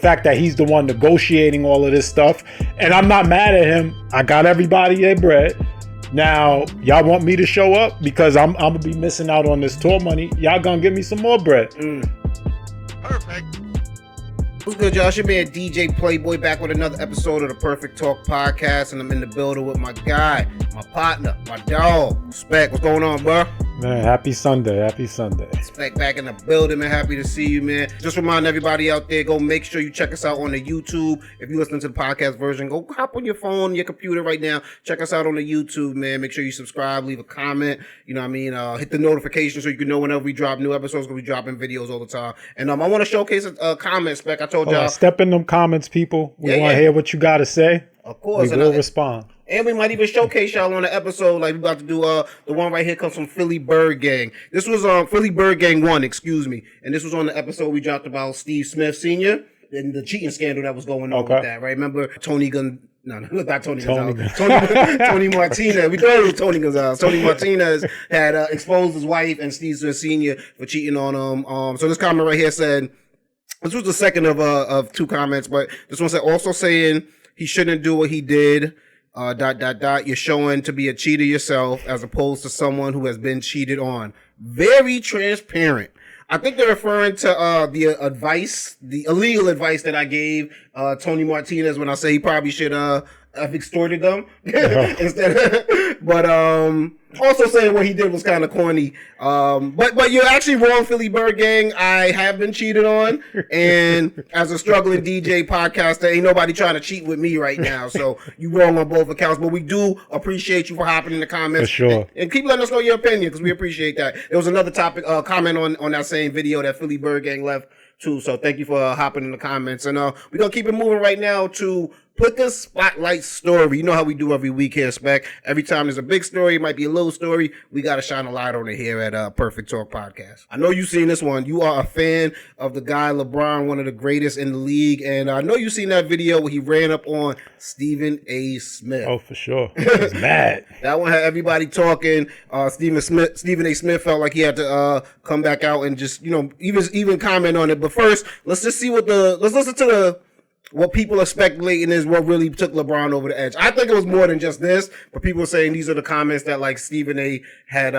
fact that he's the one negotiating all of this stuff. And I'm not mad at him. I got everybody their bread. Now, y'all want me to show up because I'm going to be missing out on this tour money. Y'all going to give me some more bread. Perfect. What's good, y'all? It's your man DJ Playboy back with another episode of the Perfect Talk Podcast, and I'm in the building with my guy, my partner, my dog, Spec. What's going on, bro? Man, happy Sunday. Happy Sunday. Spec back in the building, man. Happy to see you, man. Just remind everybody out there, go make sure you check us out on the YouTube. If you listen to the podcast version, go hop on your phone, your computer right now. Check us out on the YouTube, man. Make sure you subscribe, leave a comment. You know what I mean? Hit the notification so you can know whenever we drop new episodes. We'll be dropping videos all the time. And I want to showcase a comment, Spec. I told y'all. Step in them comments, people. We want to hear what you got to say. Of course. We will respond. And we might even showcase y'all on the episode, like we about to do. The one right here comes from Philly Bird Gang. This was Philly Bird Gang 1, excuse me. And this was on the episode we dropped about Steve Smith Sr. and the cheating scandal that was going on with that, right? Remember not Tony Gonzalez. Tony Martinez. We thought it was Tony Gonzalez. Tony Martinez had exposed his wife and Steve Smith Sr. for cheating on him. So this comment right here said, this was the second of two comments, but this one said, also saying he shouldn't do what he did. ... You're showing to be a cheater yourself as opposed to someone who has been cheated on. Very transparent. I think they're referring to the illegal advice that I gave Tony Martinez when I say he probably should have extorted them but also saying what he did was kind of corny. But you're actually wrong, Philly Bird Gang. I have been cheated on, and as a struggling DJ podcaster, ain't nobody trying to cheat with me right now. So you wrong on both accounts. But we do appreciate you for hopping in the comments. For sure. And keep letting us know your opinion because we appreciate that. There was another topic comment on that same video that Philly Bird Gang left too. So thank you for hopping in the comments. And we're gonna keep it moving right now to Put the Spotlight Story. You know how we do every week here, Spec. Every time there's a big story, it might be a little story, we got to shine a light on it here at Perfect Talk Podcast. I know you've seen this one. You are a fan of the guy LeBron, one of the greatest in the league. And I know you've seen that video where he ran up on Stephen A. Smith. Oh, for sure. He was mad. That one had everybody talking. Stephen A. Smith felt like he had to come back out and just, even comment on it. But first, let's listen to what people are speculating is what really took LeBron over the edge. I think it was more than just this, but people are saying these are the comments that like Stephen A. had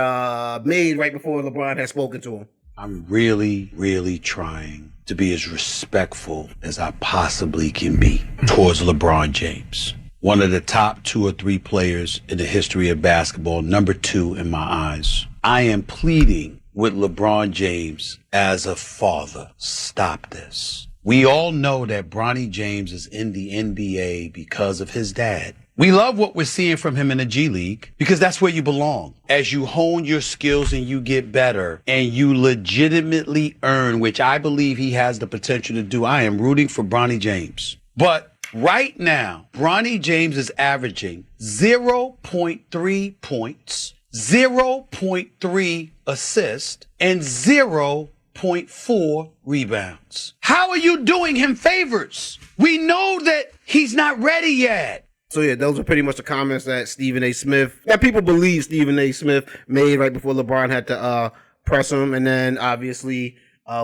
made right before LeBron had spoken to him. I'm really, really trying to be as respectful as I possibly can be towards LeBron James. One of the top 2 or 3 players in the history of basketball, number 2 in my eyes. I am pleading with LeBron James as a father. Stop this. We all know that Bronny James is in the NBA because of his dad. We love what we're seeing from him in the G League because that's where you belong. As you hone your skills and you get better and you legitimately earn, which I believe he has the potential to do, I am rooting for Bronny James. But right now, Bronny James is averaging 0.3 points, 0.3 assists, and 0.4 rebounds. How are you doing him favors? We know that he's not ready yet. So yeah, those are pretty much the comments that people believe Stephen A. Smith made right before LeBron had to press him. And then obviously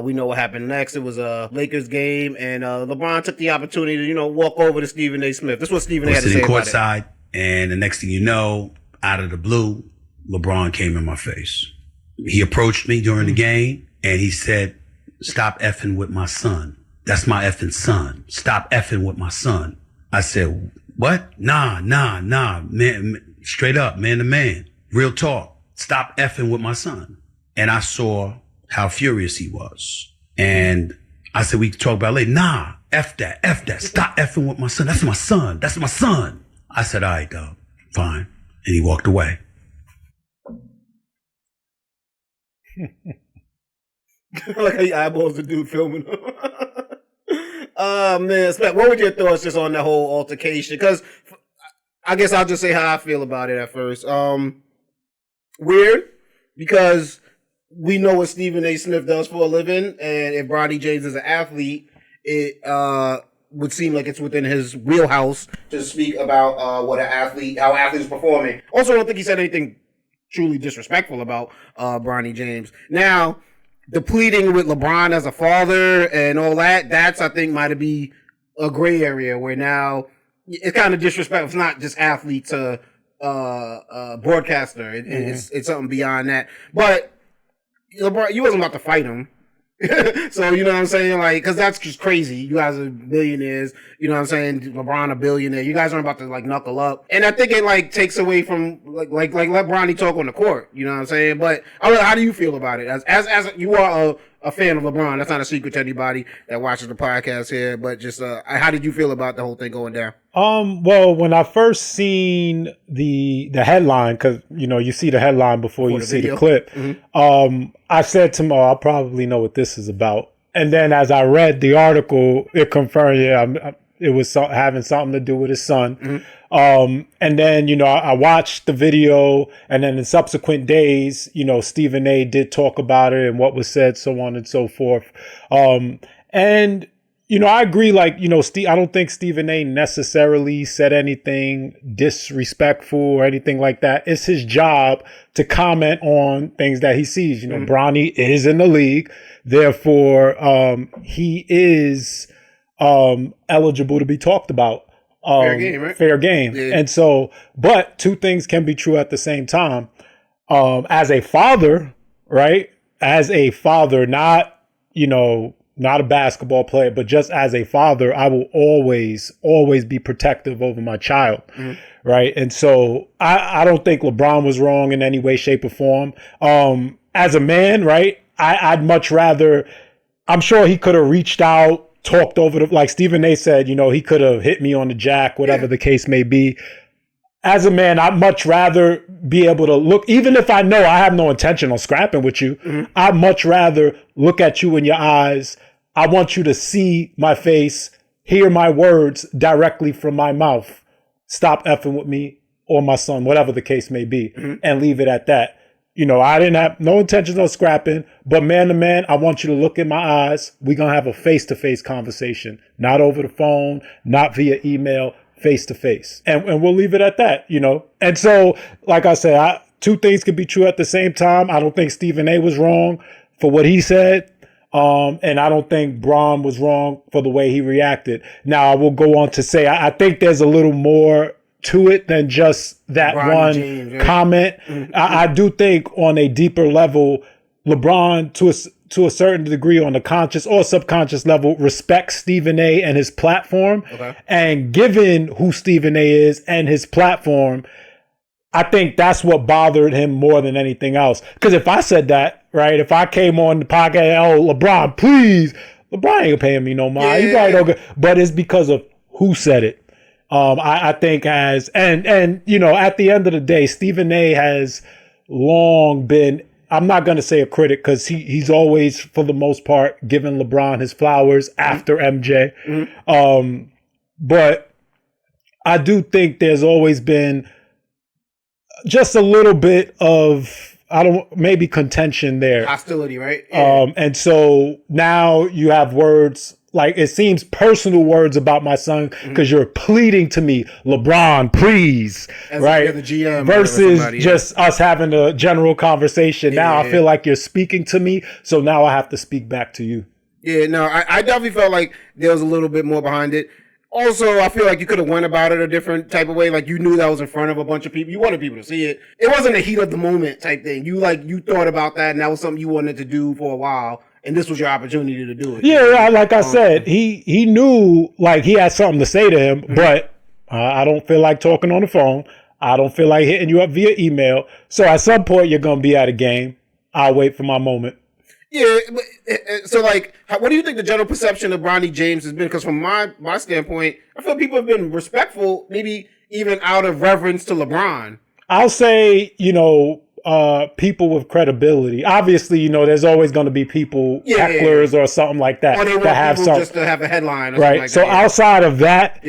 we know what happened next. It was a Lakers game, and LeBron took the opportunity to walk over to Stephen A. Smith. This is what Stephen A. had to say about it. Courtside, and the next thing you know, out of the blue, LeBron came in my face. He approached me during the game. And he said, stop effing with my son. That's my effing son. Stop effing with my son. I said, what? Nah, man, straight up, man to man. Real talk. Stop effing with my son. And I saw how furious he was. And I said, we can talk about it later. Nah, F that. Stop effing with my son. That's my son. I said, all right, dog. Fine. And he walked away. Like how you eyeballs the dude filming him. Man, Spec, what were your thoughts just on the whole altercation? Because I guess I'll just say how I feel about it at first. Weird, because we know what Stephen A. Smith does for a living, and if Bronny James is an athlete, it would seem like it's within his wheelhouse to speak about how athletes are performing. Also, I don't think he said anything truly disrespectful about Bronny James. Now, depleting with LeBron as a father and all that, that's, I think, might be a gray area where now it's kind of disrespectful. It's not just athlete to broadcaster. It's something beyond that. But LeBron, you wasn't about to fight him. So, you know what I'm saying? Like, cause that's just crazy. You guys are billionaires. You know what I'm saying? LeBron a billionaire. You guys aren't about to like knuckle up. And I think it like takes away from like let Bronny talk on the court. You know what I'm saying? But how do you feel about it? As you are a fan of LeBron, that's not a secret to anybody that watches the podcast here, but just, how did you feel about the whole thing going down? Well, when I first seen the headline, cause you see the headline before you see the clip, I said to Mo, I'll probably know what this is about. And then as I read the article, it confirmed, it was having something to do with his son. And then, I watched the video, and then in subsequent days, Stephen A did talk about it and what was said, so on and so forth. And, I agree, like, I don't think Stephen A necessarily said anything disrespectful or anything like that. It's his job to comment on things that he sees. Bronny is in the league. Therefore, he is eligible to be talked about. Fair game, right? Fair game. Yeah. And so, but two things can be true at the same time. As a father, right? As a father, not a basketball player, but just as a father, I will always be protective over my child. Right. And so I don't think LeBron was wrong in any way, shape, or form. As a man, right? I'd much rather, I'm sure he could have reached out, talked over like Stephen A said, he could have hit me on the jack, whatever the case may be. As a man, I'd much rather be able to look, even if I know I have no intention on scrapping with you, I'd much rather look at you in your eyes. I want you to see my face, hear my words directly from my mouth. Stop effing with me or my son, whatever the case may be, and leave it at that. I didn't have no intentions on scrapping, but man to man, I want you to look in my eyes. We're going to have a face-to-face conversation, not over the phone, not via email, face-to-face. And we'll leave it at that, And so, like I said, two things could be true at the same time. I don't think Stephen A was wrong for what he said. And I don't think Bron was wrong for the way he reacted. Now, I will go on to say, I think there's a little more to it than just that one James, right? Comment. I do think on a deeper level, LeBron, to a certain degree, on the conscious or subconscious level, respects Stephen A and his platform. Okay. And given who Stephen A is and his platform, I think that's what bothered him more than anything else. Because if I said that, right, if I came on the podcast, LeBron, please, LeBron ain't paying me no mind. You probably don't get, but it's because of who said it. I think and at the end of the day, Stephen A has long been, I'm not going to say a critic, because he's always, for the most part, given LeBron his flowers after MJ. But I do think there's always been just a little bit of, maybe contention there. Hostility, right? Yeah. And so now you have words, like, it seems personal words about my son, because you're pleading to me, LeBron, please, as right? The GM versus just us having a general conversation. Now I feel like you're speaking to me, so now I have to speak back to you. Yeah, no, I definitely felt like there was a little bit more behind it. Also, I feel like you could have went about it a different type of way. Like, you knew that was in front of a bunch of people. You wanted people to see it. It wasn't a heat of the moment type thing. You thought about that, and that was something you wanted to do for a while. And this was your opportunity to do it. Yeah, like I said, he knew, like, he had something to say to him, but I don't feel like talking on the phone. I don't feel like hitting you up via email. So at some point, you're going to be at a game. I'll wait for my moment. Yeah, so, like, what do you think the general perception of Bronny James has been? Because from my standpoint, I feel people have been respectful, maybe even out of reverence to LeBron. I'll say, people with credibility. Obviously, there's always going to be people, hecklers or something like that, or they want that have something just to have a headline, or right? Like so that. Outside of that,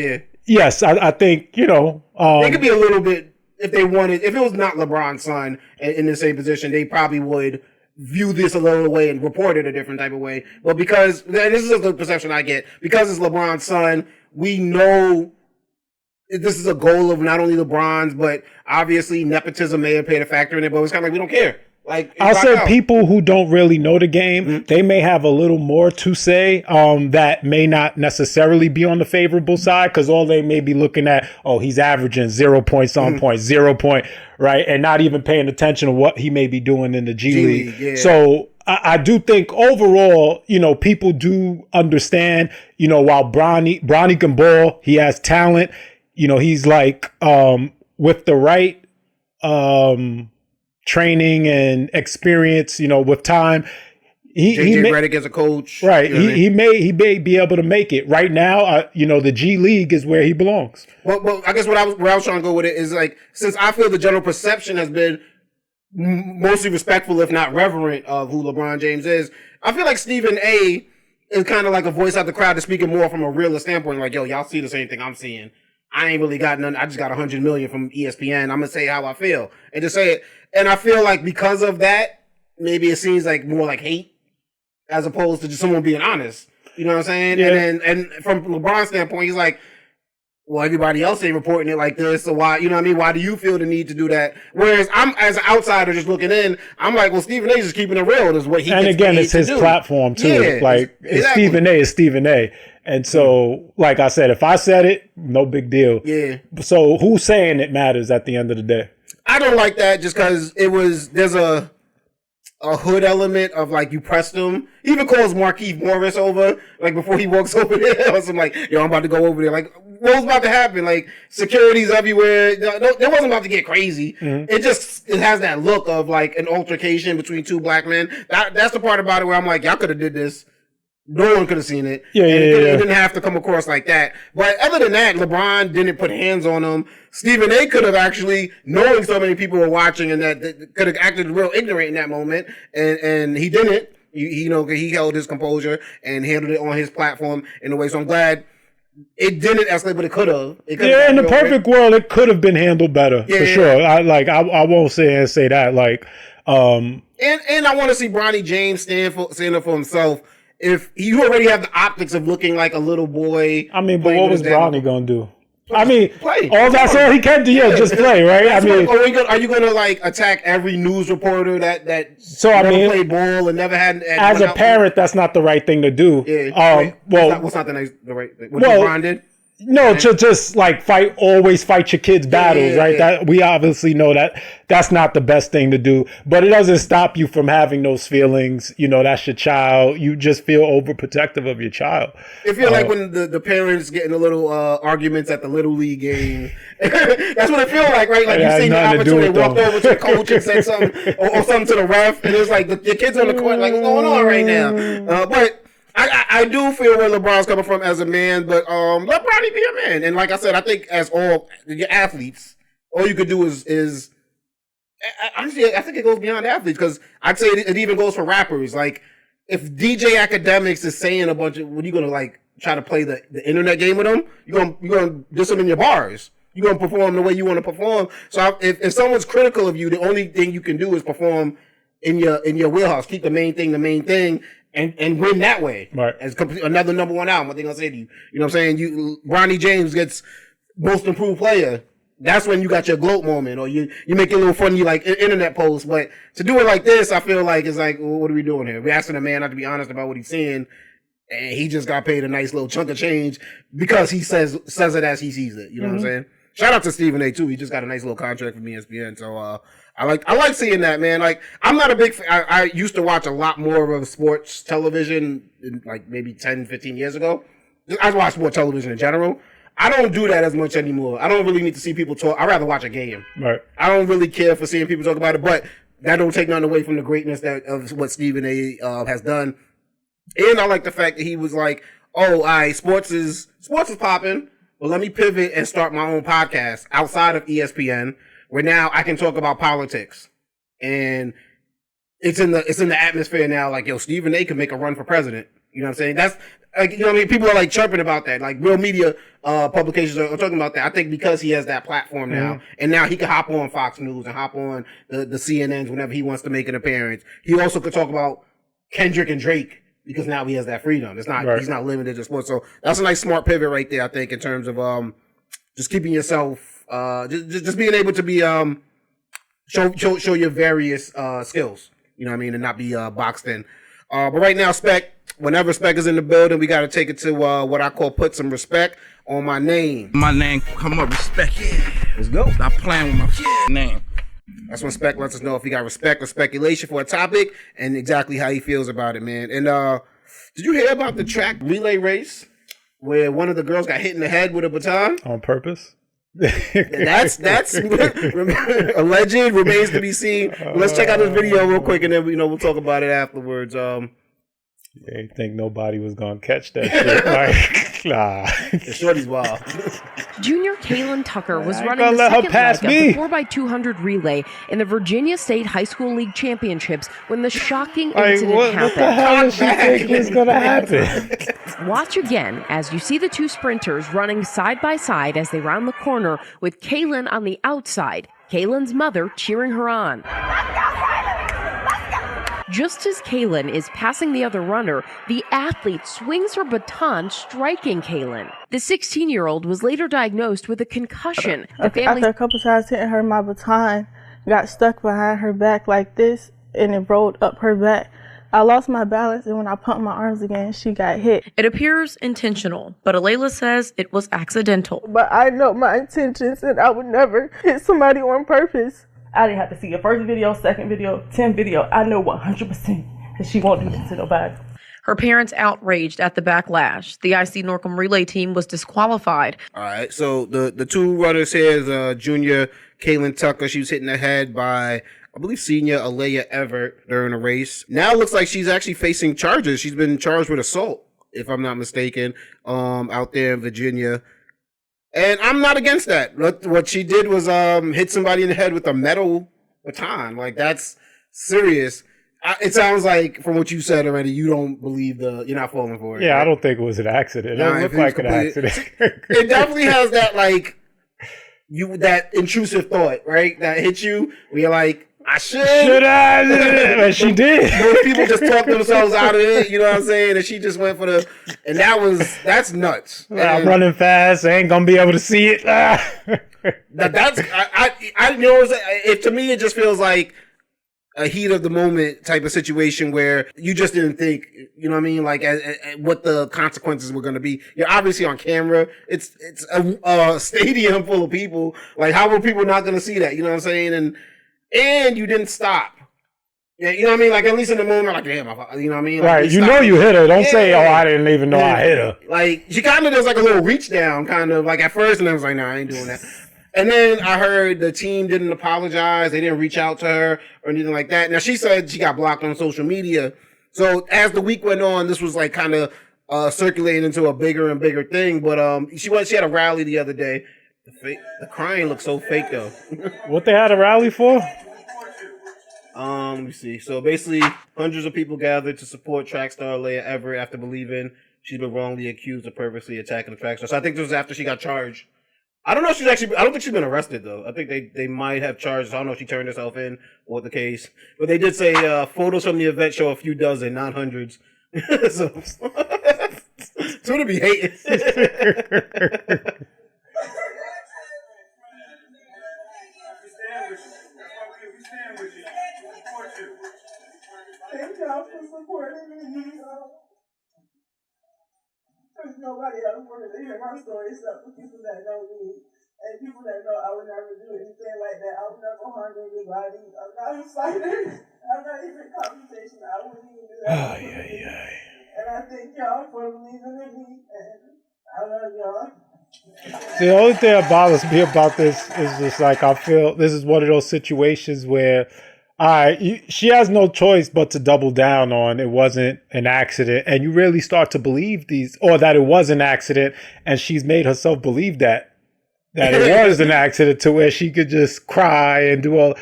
yes, I think they could be a little bit, if they wanted. If it was not LeBron's son in the same position, they probably would view this a little way and report it a different type of way. But because, and this is the perception I get, because it's LeBron's son, we know this is a goal of not only LeBron's, but obviously nepotism may have played a factor in it, but it's kind of like, we don't care. Like I'll say people who don't really know the game, they may have a little more to say that may not necessarily be on the favorable side, because all they may be looking at, oh, he's averaging 0 points on point, 0 point, right? And not even paying attention to what he may be doing in the G League. Yeah. So I do think overall, people do understand, while Bronny can ball, he has talent, he's like with the right training and experience, with time. JJ Redick as a coach. Right. He may be able to make it. Right now, the G League is where he belongs. Well, I guess where I was trying to go with it is like, since I feel the general perception has been mostly respectful, if not reverent, of who LeBron James is, I feel like Stephen A is kind of like a voice out the crowd that's speaking more from a realist standpoint. Like, yo, y'all see the same thing I'm seeing. I ain't really got none. I just got 100 million from ESPN. I'm gonna say how I feel and just say it. And I feel like because of that, maybe it seems like more like hate as opposed to just someone being honest. You know what I'm saying? Yeah. And from LeBron's standpoint, he's like, well, everybody else ain't reporting it like this, so why, you know what I mean? Why do you feel the need to do that? Whereas I'm, as an outsider just looking in, I'm like, well, Stephen A is just keeping it real. Is what he and gets again, paid it's his platform too. Yeah, like exactly. Stephen A is Stephen A. And so, like I said, if I said it, no big deal. Yeah. So who's saying it matters at the end of the day? I don't like that just because there's a hood element of like, you pressed him. He even calls Markieff Morris over, like before he walks over there. So I'm like, yo, I'm about to go over there. Like, what was about to happen? Like, security's everywhere. They wasn't about to get crazy. Mm-hmm. It has that look of like an altercation between two black men. That's the part about it where I'm like, y'all could have did this. No one could have seen it. It didn't have to come across like that. But other than that, LeBron didn't put hands on him. Stephen A could have actually, knowing so many people were watching and that could have acted real ignorant in that moment. And he didn't. He held his composure and handled it on his platform in a way. So I'm glad it didn't escalate, but it could have. In the perfect world, it could have been handled better for sure. I won't say that. Like, and I want to see Bronny James stand up for himself. If you already have the optics of looking like a little boy. I mean, but what was Bronny going to do? I mean, play. That's all he can do. Yeah, just play, right? I mean, are you going to like attack every news reporter that never played ball and never had? As a parent, that's not the right thing to do. Yeah. What's not the right thing? What LeBron did? No, to just like always fight your kids' battles, right? That we obviously know that's not the best thing to do, but it doesn't stop you from having those feelings. That's your child. You just feel overprotective of your child. It feels like when the parents get in a little arguments at the Little League game. That's what it feels like, right? Like you seen the opportunity, walked over to the coach and said something or something to the ref, and it's like the kids on the court, like, what's going on right now? But I do feel where LeBron's coming from as a man, but let Bronny be a man. And like I said, I think as all your athletes, all you could do is honestly, I think it goes beyond athletes, because I'd say it even goes for rappers. Like, if DJ Academics is saying a bunch of, what are you gonna like try to play the internet game with them? You're gonna diss them in your bars. You're gonna perform the way you want to perform. So if someone's critical of you, the only thing you can do is perform in your wheelhouse. Keep the main thing. And win that way. Right. As another number one album, what they gonna say to you? You know what I'm saying? Bronny James gets most improved player. That's when you got your gloat moment, or you make a little funny like internet post. But to do it like this, I feel like it's like, well, what are we doing here? We're asking a man not to be honest about what he's saying, and he just got paid a nice little chunk of change because he says it as he sees it. You know what I'm saying? Shout out to Stephen A too. He just got a nice little contract from ESPN. So I like seeing that, man. Like, I'm not a big fan. I used to watch a lot more of sports television like maybe 10, 15 years ago. I watch more television in general. I don't do that as much anymore. I don't really need to see people talk. I'd rather watch a game. Right. I don't really care for seeing people talk about it, but that don't take nothing away from the greatness of what Stephen A has done. And I like the fact that he was like, oh, sports is popping. Well, let me pivot and start my own podcast outside of ESPN, where now I can talk about politics. And it's in the atmosphere now, like, yo, Stephen A can make a run for president. You know what I'm saying? That's like, you know what I mean? People are like chirping about that. Like, real media publications are talking about that. I think because he has that platform now, and now he can hop on Fox News and hop on the CNNs whenever he wants to make an appearance. He also could talk about Kendrick and Drake, because now he has that freedom. It's not, he's not limited to sports. So that's a nice smart pivot right there, I think, in terms of, just keeping yourself, just being able to be, show your various skills. You know what I mean, and not be boxed in. But right now, Spec. Whenever Spec is in the building, we got to take it to what I call put some respect on my name. My name, come up, respect. Yeah. Let's go. Stop playing with my name. That's when Spec lets us know if he got respect or speculation for a topic and exactly how he feels about it, man. And did you hear about the track relay race where one of the girls got hit in the head with a baton? On purpose? That's alleged, remains to be seen. Let's check out this video real quick and then we'll talk about it afterwards. You ain't think nobody was gonna catch that shit. Like, nah. The shorty's wild. Junior Kaylin Tucker was running gonna the let her second pass leg me. of the 4x200 relay in the Virginia State High School League Championships when the shocking Like, incident what happened. the hell did she think was gonna happen? Watch again as you see the two sprinters running side by side as they round the corner with Kaylin on the outside, Kaylin's mother cheering her on. Just as Kaylin is passing the other runner, the athlete swings her baton, striking Kaylin. The 16-year-old was later diagnosed with a concussion. The family After a couple times hitting her, my baton got stuck behind her back like this, and it rolled up her back. I lost my balance, and when I pumped my arms again, she got hit. It appears intentional, but Alayla says it was accidental. But I know my intentions, and I would never hit somebody on purpose. I didn't have to see the first video, second video, 10th video. I know 100% that she won't do this to nobody. Her parents outraged at the backlash. The IC Norcom relay team was disqualified. All right, so the two runners here is junior Kaylin Tucker. She was hit in the head by, I believe, senior Alea Everett during a race. Now it looks like she's actually facing charges. She's been charged with assault, if I'm not mistaken, out there in Virginia. And I'm not against that. What she did was hit somebody in the head with a metal baton. Like, that's serious. It sounds like, from what you said already, you don't believe you're not falling for it. Yeah, right? I don't think it was an accident. It doesn't look like an accident. It definitely has that, like, that intrusive thought, right? That hits you where you're like, I should I? And she did. Most people just talk themselves out of it, you know what I'm saying? And she just went for and that's nuts. I'm running fast. I ain't gonna be able to see it. To me, it just feels like a heat of the moment type of situation where you just didn't think, you know what I mean? Like, what the consequences were going to be. You're obviously on camera. It's a stadium full of people. Like, how were people not going to see that? You know what I'm saying? And you didn't stop. Yeah, you know what I mean? Like, at least in the moment, like, damn, you know what I mean? Like, right, you know you hit her. Don't say, oh, I didn't even know I hit her. Like, she kind of does like a little reach down, kind of, like, at first, and I was like, nah, I ain't doing that. And then I heard the team didn't apologize. They didn't reach out to her or anything like that. Now, she said she got blocked on social media. So, as the week went on, this was, like, kind of circulating into a bigger and bigger thing. But she had a rally the other day. The crying looks so fake, though. What they had a rally for? Let me see. So basically, hundreds of people gathered to support track star Leia Everett after believing she's been wrongly accused of purposely attacking the track star. So I think this was after she got charged. I don't know if I don't think she's been arrested, though. I think they might have charged. I don't know if she turned herself in or what the case. But they did say photos from the event show a few dozen, not hundreds. So, so to be hating. Thank y'all for supporting me. There's nobody else wanted to hear my story except for people that know me and people that know I would never do anything like that. I would never harm anybody. I'm not a fighter. I'm not even confrontation. I wouldn't even do that. And I thank y'all for believing in me, and I love y'all. The only thing that bothers me about this is just like, I feel this is one of those situations where she has no choice but to double down on it wasn't an accident, and you really start to believe that it was an accident, and she's made herself believe that it was an accident to where she could just cry and do all.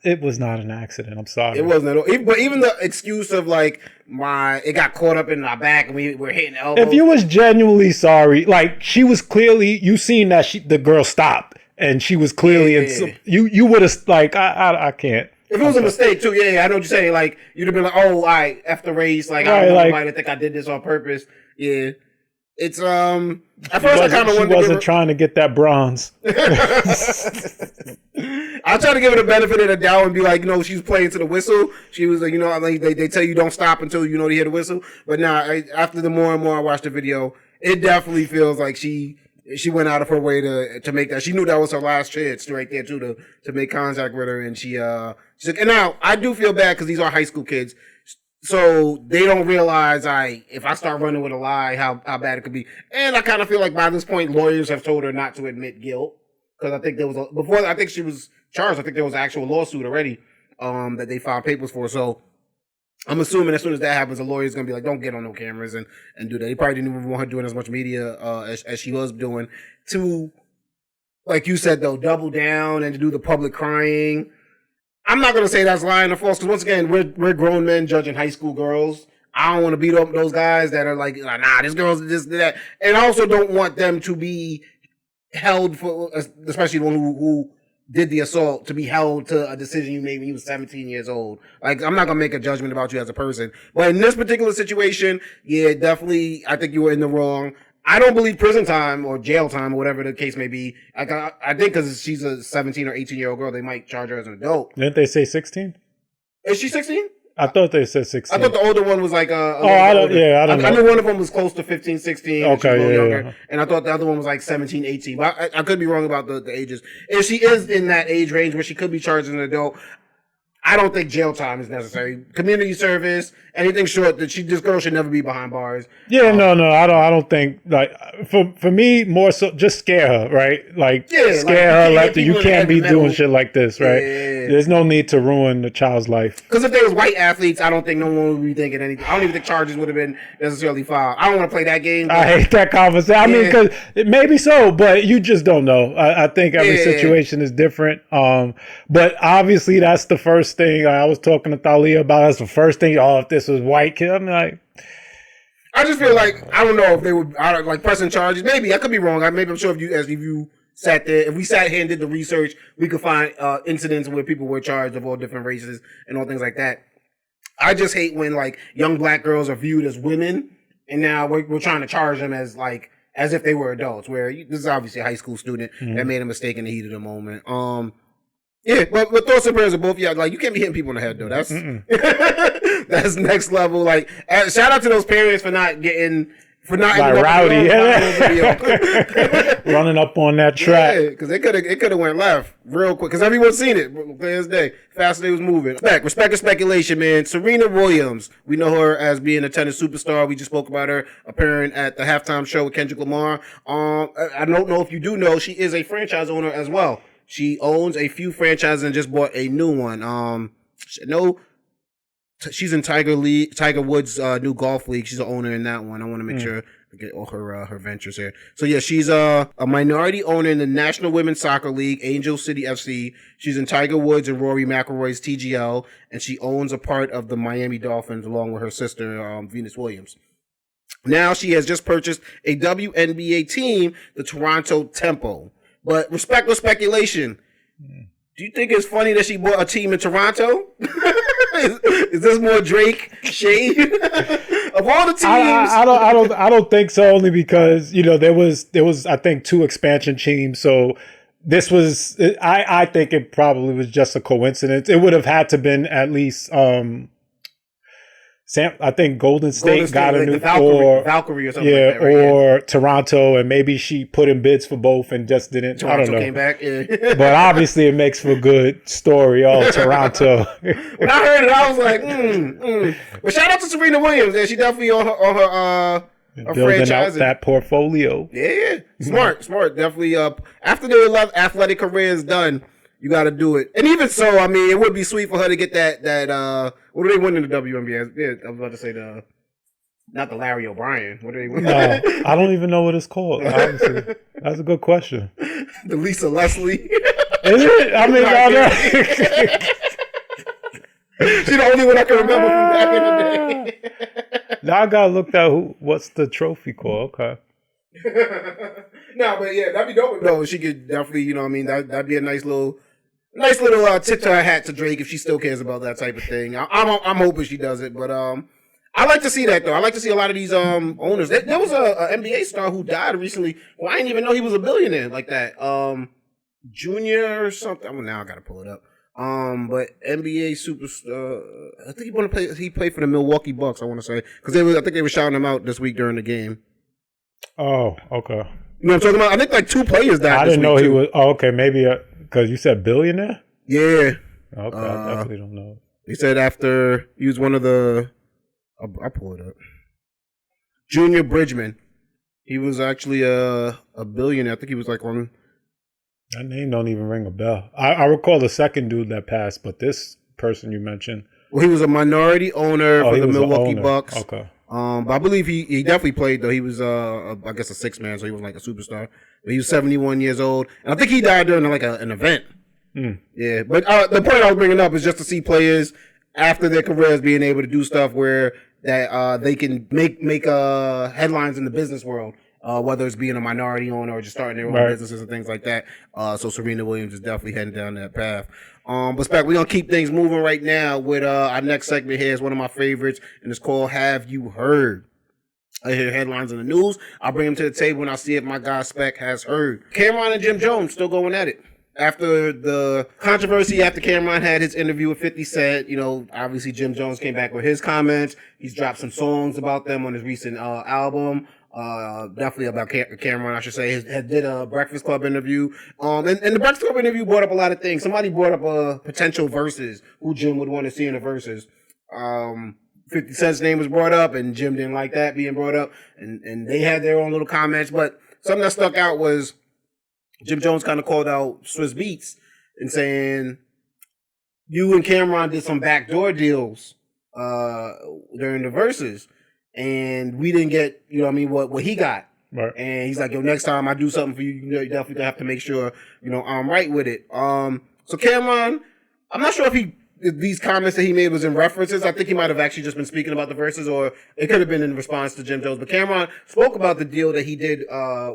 It was not an accident. I'm sorry. It wasn't at all. But even the excuse of like it got caught up in my back and we were hitting elbows. If you was genuinely sorry, like she was clearly, you seen that the girl stopped and she was clearly you would have like I can't. If it was a mistake too, yeah, I know what you're saying. Like you'd have been like, oh, all right, after the race, like I don't want anybody to think I did this on purpose. Yeah, it's at first I kind of she wasn't trying to get that bronze. I try to give her the benefit of the doubt and be like, she's playing to the whistle. She was like, they tell you don't stop until you hear the whistle. But after the more and more I watch the video, it definitely feels like she went out of her way to make that. She knew that was her last chance right there too to make contact with her, and she's like, and now I do feel bad because these are high school kids. So they don't realize if I start running with a lie, how bad it could be. And I kind of feel like by this point, lawyers have told her not to admit guilt. Because I think I think she was charged. I think there was an actual lawsuit already, that they filed papers for. So I'm assuming as soon as that happens, the lawyer's going to be like, don't get on no cameras and do that. He probably didn't even want her doing as much media, as she was doing to, like you said though, double down and to do the public crying. I'm not going to say that's lying or false, because once again, we're grown men judging high school girls. I don't want to beat up those guys that are like, nah, this girl's this, that. And I also don't want them to be held for, especially the one who did the assault, to be held to a decision you made when you were 17 years old. Like, I'm not going to make a judgment about you as a person. But in this particular situation, yeah, definitely, I think you were in the wrong. I don't believe prison time or jail time or whatever the case may be. I think because she's a 17 or 18-year-old girl, they might charge her as an adult. Didn't they say 16? Is she 16? I thought they said 16. I thought the older one was like I don't know. I knew one of them was close to 15, 16. Okay, younger, yeah. And I thought the other one was like 17, 18. But I could be wrong about the ages. If she is in that age range where she could be charged as an adult, I don't think jail time is necessary. Community service, anything short, this girl should never be behind bars. Yeah, no, I don't think, like, for me, more so, just scare her, right? Like, scare her, you can't be doing shit like this, right? Yeah. There's no need to ruin the child's life. Because if there was white athletes, I don't think no one would be thinking anything. I don't even think charges would have been necessarily filed. I don't want to play that game. I hate that conversation. I mean, because it may be so, but you just don't know. I think every situation is different. But obviously, that's the first thing I was talking to Thalia about. That's the first thing. If this was white kid, I'm like, I just feel like, I don't know if they would like pressing charges. Maybe I could be wrong. I'm sure if you sat there, if we sat here and did the research, we could find incidents where people were charged of all different races and all things like that. I just hate when like young black girls are viewed as women, and now we're trying to charge them as if they were adults. Where this is obviously a high school student that made a mistake in the heat of the moment. Yeah, but thoughts and prayers are both. Yeah, like you can't be hitting people in the head though. That's that's next level. Like, shout out to those parents for not rowdy, running up on that track. Yeah, because it could have went left real quick. Because everyone's seen it. Clear as day. Fast as they was moving. Respect and speculation, man. Serena Williams. We know her as being a tennis superstar. We just spoke about her appearing at the halftime show with Kendrick Lamar. I don't know if you do know, she is a franchise owner as well. She owns a few franchises and just bought a new one. She's in Tiger Woods' new golf league. She's an owner in that one. I want to make sure I get all her ventures here. So yeah, she's a minority owner in the National Women's Soccer League, Angel City FC. She's in Tiger Woods and Rory McIlroy's TGL, and she owns a part of the Miami Dolphins along with her sister, Venus Williams. Now she has just purchased a WNBA team, the Toronto Tempo. But respect or speculation. Do you think it's funny that she bought a team in Toronto? Is this more Drake shade of all the teams? I don't think so. Only because there was I think 2 expansion teams. So this was I think it probably was just a coincidence. It would have had to been at least I think Golden State got a new Valkyrie or something like that, right? Or Toronto, and maybe she put in bids for both and just didn't. Toronto I don't know. Came back, but obviously it makes for a good story. Toronto. When I heard it, I was like, But shout out to Serena Williams. Yeah, she definitely on her building out that portfolio. Yeah, smart. Definitely after their athletic career is done, you got to do it. And even so, I mean, it would be sweet for her to get that what do they win in the WNBA? Yeah, I was about to say not the Larry O'Brien. What do they win? No, I don't even know what it's called. Honestly, that's a good question. The Lisa Leslie. Is it? I mean, she's the only one I can remember from back in the day. Now I gotta look at what's the trophy called. Okay. No, but yeah, that'd be dope. No, she could definitely, that'd be a nice little tip to her hat to Drake if she still cares about that type of thing. I'm hoping she does it, but I like to see that though. I like to see a lot of these owners. There was a NBA star who died recently. Well, I didn't even know he was a billionaire like that. junior or something. Well, now I gotta pull it up. But NBA superstar. I think he played for the Milwaukee Bucks. I want to say because I think they were shouting him out this week during the game. Oh, okay. You know what I'm talking about? I think like 2 players died. I didn't know he was. Oh, okay, maybe because you said billionaire. Yeah. Okay, I definitely don't know. He said after he was one of the. I'll pull it up. Junior Bridgman. He was actually a billionaire. I think he was like on. That name don't even ring a bell. I recall the second dude that passed, but this person you mentioned. Well, he was a minority owner for the Milwaukee Bucks. Okay. But I believe he definitely played though. He was I guess a 6-man, so he was like a superstar. But he was 71 years old, and I think he died during like an event. Yeah, but the point I was bringing up is just to see players after their careers being able to do stuff where that they can make headlines in the business world. Whether it's being a minority owner or just starting their own businesses and things like that. So Serena Williams is definitely heading down that path. But Spec, we're going to keep things moving right now with our next segment here is one of my favorites, and it's called Have You Heard? I hear headlines in the news. I'll bring them to the table and I'll see if my guy Spec has heard. Cameron and Jim Jones still going at it. After the controversy, after Cameron had his interview with 50 Cent, obviously Jim Jones came back with his comments. He's dropped some songs about them on his recent album. Definitely about Cameron, I should say. Did a Breakfast Club interview. And the Breakfast Club interview brought up a lot of things. Somebody brought up a potential verses, who Jim would want to see in the verses. 50 Cent's name was brought up, and Jim didn't like that being brought up. And they had their own little comments. But something that stuck out was Jim Jones kind of called out Swiss Beats and saying, you and Cameron did some backdoor deals during the verses. And we didn't get, what he got. Right. And he's like, next time I do something for you, you definitely have to make sure, I'm right with it. So Cameron, I'm not sure if these comments that he made was in references. I think he might have actually just been speaking about the verses, or it could have been in response to Jim Jones. But Cameron spoke about the deal that he did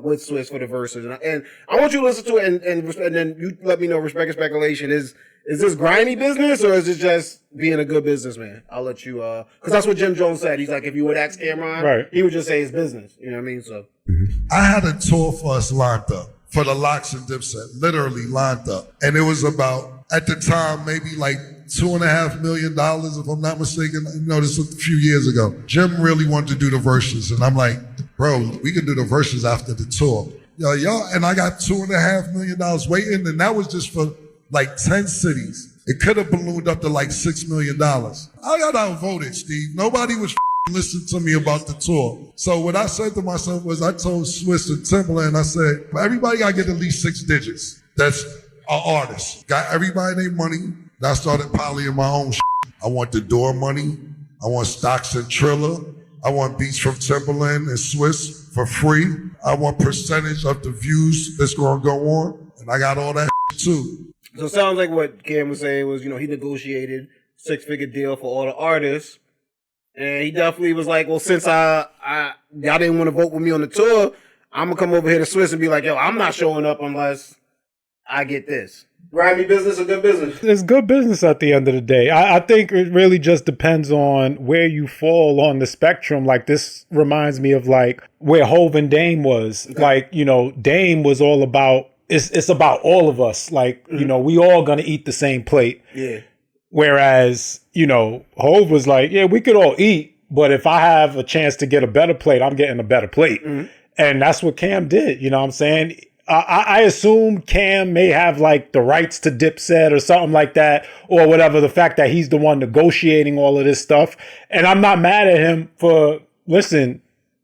with Swiss for the verses. And I want you to listen to it and then you let me know, respect and speculation. Is this grimy business or is it just being a good businessman? I'll let you, cause that's what Jim Jones said. He's like, if you would ask Cameron, he would just say it's business. You know what I mean? So I had a tour for us lined up for the Locks and Dipset, literally lined up. And it was about, at the time, maybe like $2.5 million, if I'm not mistaken. This was a few years ago. Jim really wanted to do the verses. And I'm like, bro, we can do the verses after the tour. And I got $2.5 million waiting. And that was just for like 10 cities. It could have ballooned up to like $6 million. I got outvoted, Steve. Nobody was listening to me about the tour. So what I said to myself was, I told Swiss and Timberland, I said, everybody got to get at least 6 digits. That's an artist. Got everybody their money. I started polying my own shit. I want the door money. I want stocks and Triller. I want beats from Timberland and Swiss for free. I want percentage of the views that's going to go on. And I got all that too. So it sounds like what Cam was saying was, he negotiated 6-figure deal for all the artists. And he definitely was like, well, since y'all didn't want to vote with me on the tour, I'm going to come over here to Swiss and be like, I'm not showing up unless I get this. Grimy business or good business? It's good business at the end of the day. I think it really just depends on where you fall on the spectrum. Like, this reminds me of like where Hov and Dame was. Okay. Like, Dame was all about, it's about all of us. Like, we all gonna eat the same plate. Yeah. Whereas, Hov was like, yeah, we could all eat, but if I have a chance to get a better plate, I'm getting a better plate. Mm-hmm. And that's what Cam did. You know what I'm saying? I assume Cam may have like the rights to Dipset or something like that, or whatever. The fact that he's the one negotiating all of this stuff. And I'm not mad at him for, listen,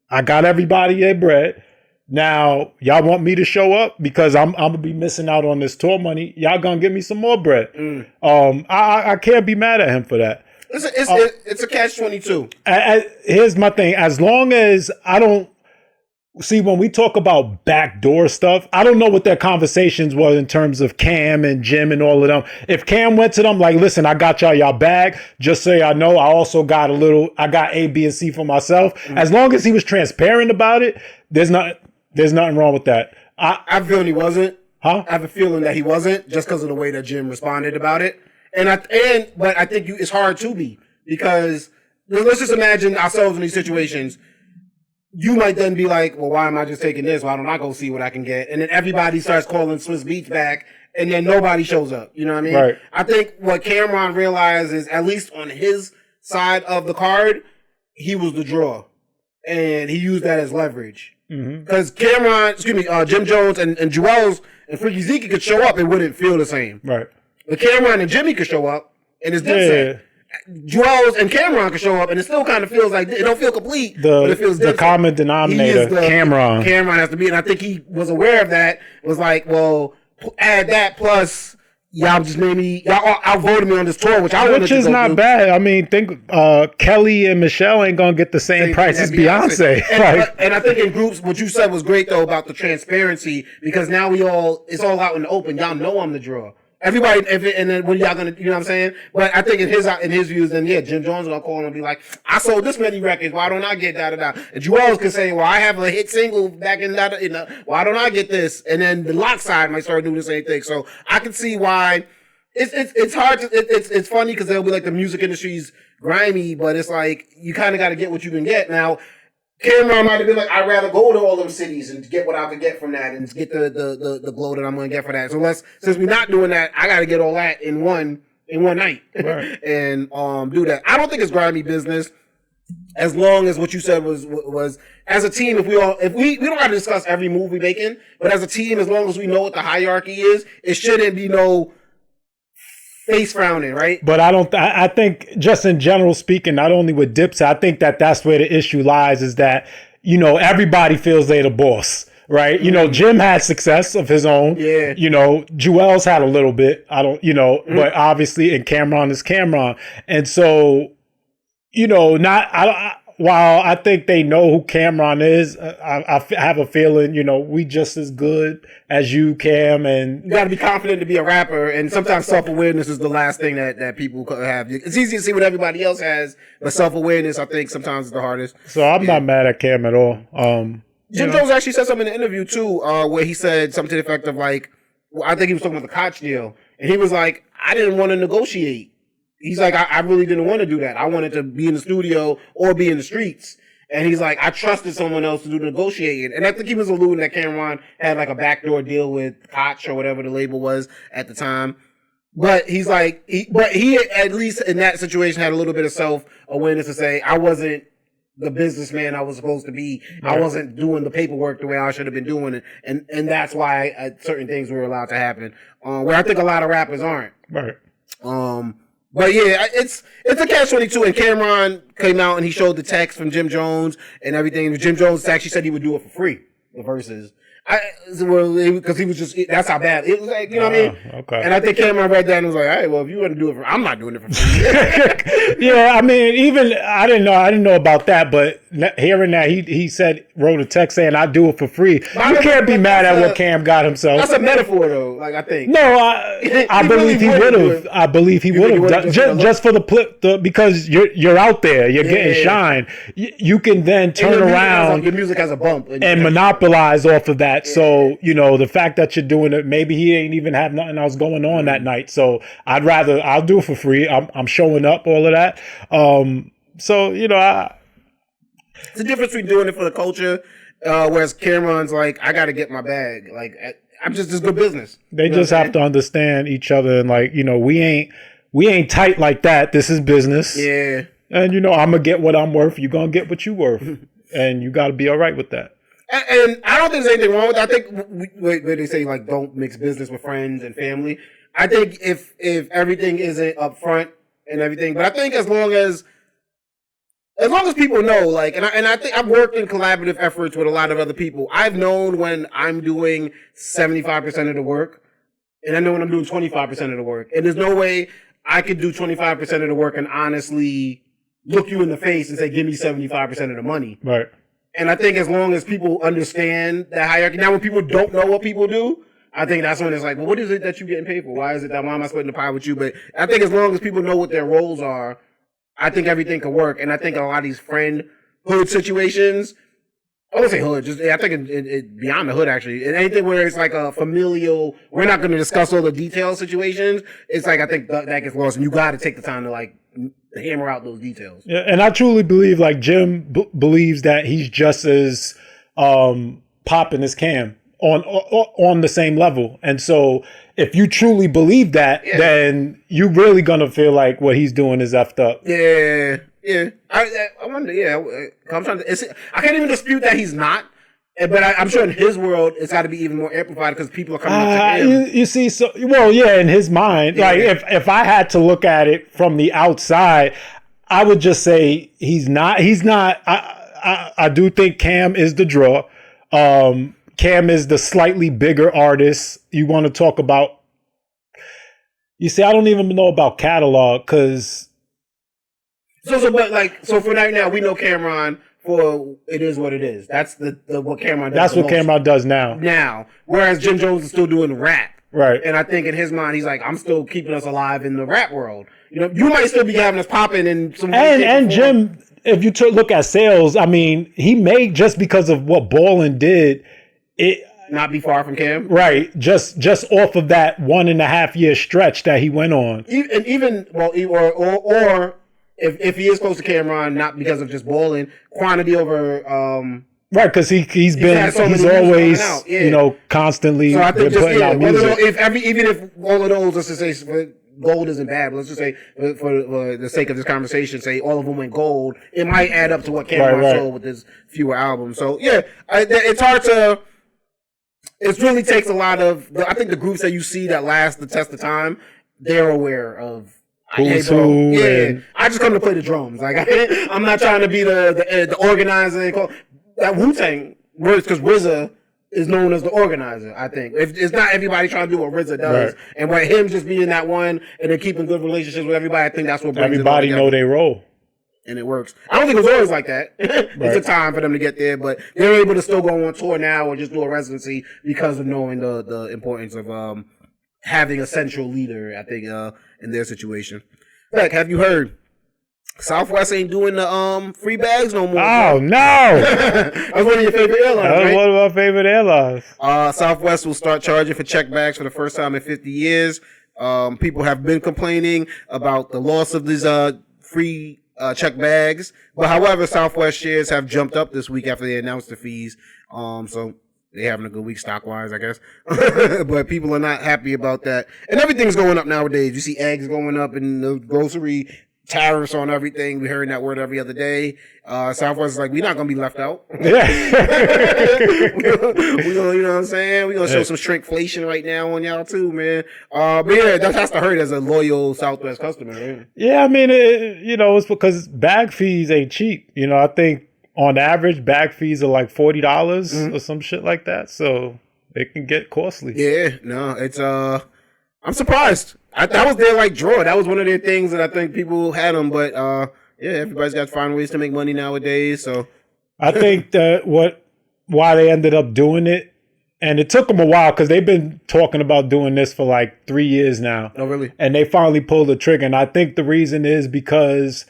I got everybody their bread. Now, y'all want me to show up because I'm going to be missing out on this tour money. Y'all going to give me some more bread. I can't be mad at him for that. It's a catch-22. Here's my thing. As long as I don't, see, when we talk about backdoor stuff, I don't know what their conversations were in terms of Cam and Jim and all of them. If Cam went to them like, listen, I got y'all bag, just so y'all know, I also got I got A, B, and C for myself. Mm-hmm. As long as he was transparent about it, there's nothing wrong with that. I have a feeling he wasn't. Huh? I have a feeling that he wasn't, just because of the way that Jim responded about it. But I think it's hard to be, because let's just imagine ourselves in these situations. you might then be like, well, why am I just taking this? Why don't I go see what I can get? And then everybody starts calling Swiss Beats back, and then nobody shows up. You know what I mean? Right. I think what Cameron realized is, at least on his side of the card, he was the draw. And he used that as leverage. Because Jim Jones and Joel's and Freaky Zeke could show up, it wouldn't feel the same. Right. But Cameron and Jimmy could show up, and it's Dipset. Joel's and Cameron could show up, and it still kind of feels like it don't feel complete. But it feels the common denominator. Cameron has to be, and I think he was aware of that. Was like, well, add that plus y'all just made me y'all outvoted me on this tour, which is not bad. I mean, think Kelly and Michelle ain't gonna get the same price as Beyonce. And I think in groups, what you said was great though about the transparency, because now it's all out in the open. Y'all know I'm the draw. Everybody, and then what y'all gonna, you know what I'm saying? But I think in his views, then Jim Jones will call and be like, I sold this many records, why don't I get da. And Joel's can say, well, I have a hit single back in that, why don't I get this? And then the Lock side might start doing the same thing. So I can see why it's hard to, it's funny because they'll be like, the music industry's grimy, but it's like, you kind of got to get what you can get. Now, Cameron might have been like, I'd rather go to all them cities and get what I could get from that and get the glow that I'm going to get for that. So since we're not doing that, I got to get all that in one night. Right. And do that. I don't think it's grimy business, as long as what you said was as a team, if we don't have to discuss every move we making, but as a team, as long as we know what the hierarchy is, it shouldn't be no face frowning, right? But I think just in general speaking, not only with Dipset, I think that's where the issue lies, is that, everybody feels they're the boss, right? Jim had success of his own. Yeah. Joel's had a little bit. I don't, but obviously, and Cameron is Cameron. And so, while I think they know who Cameron is, I have a feeling, we just as good as you, Cam, and you got to be confident to be a rapper. And sometimes self-awareness is the last thing that people have. It's easy to see what everybody else has, but self-awareness, I think, sometimes is the hardest. So I'm not mad at Cam at all. Jim Jones actually said something in the interview too, where he said something to the effect of like, I think he was talking about the Koch deal, and he was like, I didn't want to negotiate. He's like, I really didn't want to do that. I wanted to be in the studio or be in the streets. And he's like, I trusted someone else to do the negotiating. And I think he was alluding that Cameron had like a backdoor deal with Koch or whatever the label was at the time. But he's like, he at least in that situation had a little bit of self-awareness to say, I wasn't the businessman I was supposed to be. Right. I wasn't doing the paperwork the way I should have been doing it. And that's why certain things were allowed to happen. Where I think a lot of rappers aren't. Right. But yeah, it's a catch-22, and Cameron came out and he showed the text from Jim Jones and everything. Jim Jones actually said he would do it for free, the Verzuz. Because he was just, that's how bad it was, like, you know what I mean? Okay. And I think Cameron read that and was like, hey, well, if you want to do it I'm not doing it for free. Yeah, I mean, even I didn't know about that, but hearing that he wrote a text saying I do it for free. You can't be mad at what Cam got himself. That's a metaphor though, like I think. No, I believe he would have. I believe he would have just for the because you're out there, you're getting shine. You can then turn around. Your music has a bump and monopolize off of that. Yeah. So, the fact that you're doing it, maybe he ain't even have nothing else going on that night. So I'll do it for free. I'm showing up, all of that. So, it's the difference between doing it for the culture, whereas Cameron's like, I got to get my bag. Like, I'm just good business. They just have to understand each other. And like, we ain't tight like that. This is business. Yeah. And, I'm going to get what I'm worth. You're going to get what you're worth. And you got to be all right with that. And I don't think there's anything wrong with that. I think where they say like don't mix business with friends and family. I think if everything isn't upfront and everything, but I think as long as people know, like, and I think I've worked in collaborative efforts with a lot of other people. I've known when I'm doing 75% of the work, and I know when I'm doing 25% of the work. And there's no way I could do 25% of the work and honestly look you in the face and say, give me 75% of the money. Right. And I think as long as people understand that hierarchy, now when people don't know what people do, I think that's when it's like, well, what is it that you're getting paid for? Why am I splitting the pie with you? But I think as long as people know what their roles are, I think everything can work. And I think a lot of these friendhood situations, I would say hood. Just I think it beyond the hood actually. And anything where it's like a familial, we're not going to discuss all the detailed situations. It's like I think that gets lost, and you got to take the time to like hammer out those details. Yeah, and I truly believe like Jim believes that he's just as popping as Cam on the same level, and so if you truly believe that, then you're really gonna feel like what he's doing is effed up. Yeah. Yeah, I wonder. Yeah, I'm trying to. I can't even dispute that he's not, but I'm sure in his world it's got to be even more amplified because people are coming up to him. You see, so well, yeah, in his mind, like if I had to look at it from the outside, I would just say he's not. He's not. I do think Cam is the draw. Cam is the slightly bigger artist. You want to talk about? You see, I don't even know about catalog because. So for right now, we know Cameron for it is what it is. That's the what Cameron does. That's what Cameron does now. Now, whereas Jim Jones is still doing rap, right? And I think in his mind, he's like, I'm still keeping us alive in the rap world. You know, you might still be having us popping in some. And Jim, if you look at sales, I mean, he made just because of what Ballin did, it not be far from Cam, right? Just off of that 1.5 year stretch that he went on, If he is close to Cameron, not because of just balling, quantity over right? Because he's always constantly. So I think putting out music. Even if all of those, let's just say gold isn't bad, but let's just say for the sake of this conversation, say all of them went gold, it might add up to what Cameron sold with his fewer albums. So yeah, it's hard to. It really takes a lot of. I think the groups that you see that last the test of time, they're aware of. I just come to play the drums. Like I'm not trying to be the organizer. That Wu-Tang works because RZA is known as the organizer. I think it's not everybody trying to do what RZA does, and by him just being that one and then keeping good relationships with everybody, I think that's what brings everybody know their role, and it works. I don't think it was always like that. It took time for them to get there, but they're able to still go on tour now or just do a residency because of knowing the importance of having a central leader. I think in their situation. Look, have you heard? Southwest ain't doing the free bags no more. Oh no! That's one of your favorite airlines, right? One of my favorite airlines. Southwest will start charging for check bags for the first time in 50 years. People have been complaining about the loss of these free check bags, but however, Southwest shares have jumped up this week after they announced the fees. So. They're having a good week stock-wise, I guess. But people are not happy about that. And everything's going up nowadays. You see eggs going up and the grocery tariffs on everything. We heard that word every other day. Southwest is like, we're not going to be left out. Yeah. we're gonna, you know what I'm saying? We're going to show some shrinkflation right now on y'all too, man. But yeah, that has to hurt as a loyal Southwest customer, man. Yeah, I mean, it's because bag fees ain't cheap. I think on average, bag fees are like $40 or some shit like that. So it can get costly. Yeah, no, it's I'm surprised. That was their like draw. That was one of their things that I think people had them. But yeah, everybody's got to find ways to make money nowadays. So I think that why they ended up doing it, and it took them a while because they've been talking about doing this for like 3 years now. Oh, really? And they finally pulled the trigger. And I think the reason is because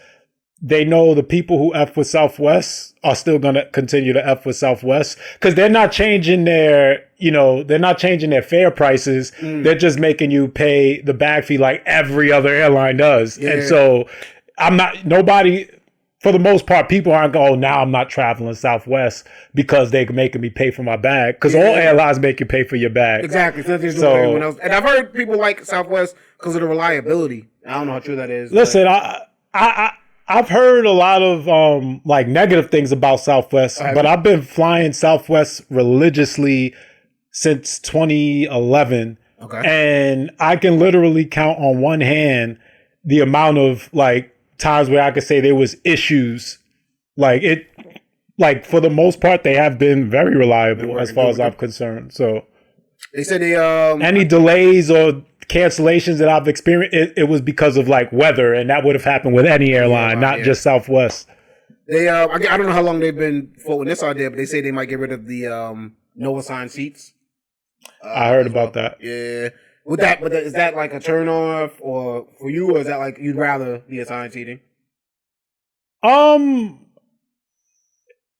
they know the people who F with Southwest are still going to continue to F with Southwest because they're not changing their fare prices. They're just making you pay the bag fee like every other airline does. Yeah. And so nobody, for the most part, people aren't going, now I'm not traveling Southwest because they're making me pay for my bag because all airlines make you pay for your bag. Exactly. So everyone else. And I've heard people like Southwest because of the reliability. I don't know how true that is. Listen, I've heard a lot of like negative things about Southwest, but I've been flying Southwest religiously since 2011. Okay. And I can literally count on one hand the amount of like times where I could say there was issues. Like for the most part, they have been very reliable as far as I'm concerned. So they said any delays or cancellations that I've experienced, it was because of like weather, and that would have happened with any airline, not just Southwest. They I don't know how long they've been floating this idea, but they say they might get rid of the no assigned seats. I heard about that. Yeah. But is that like a turn off or for you, or is that like you'd rather the assigned seating?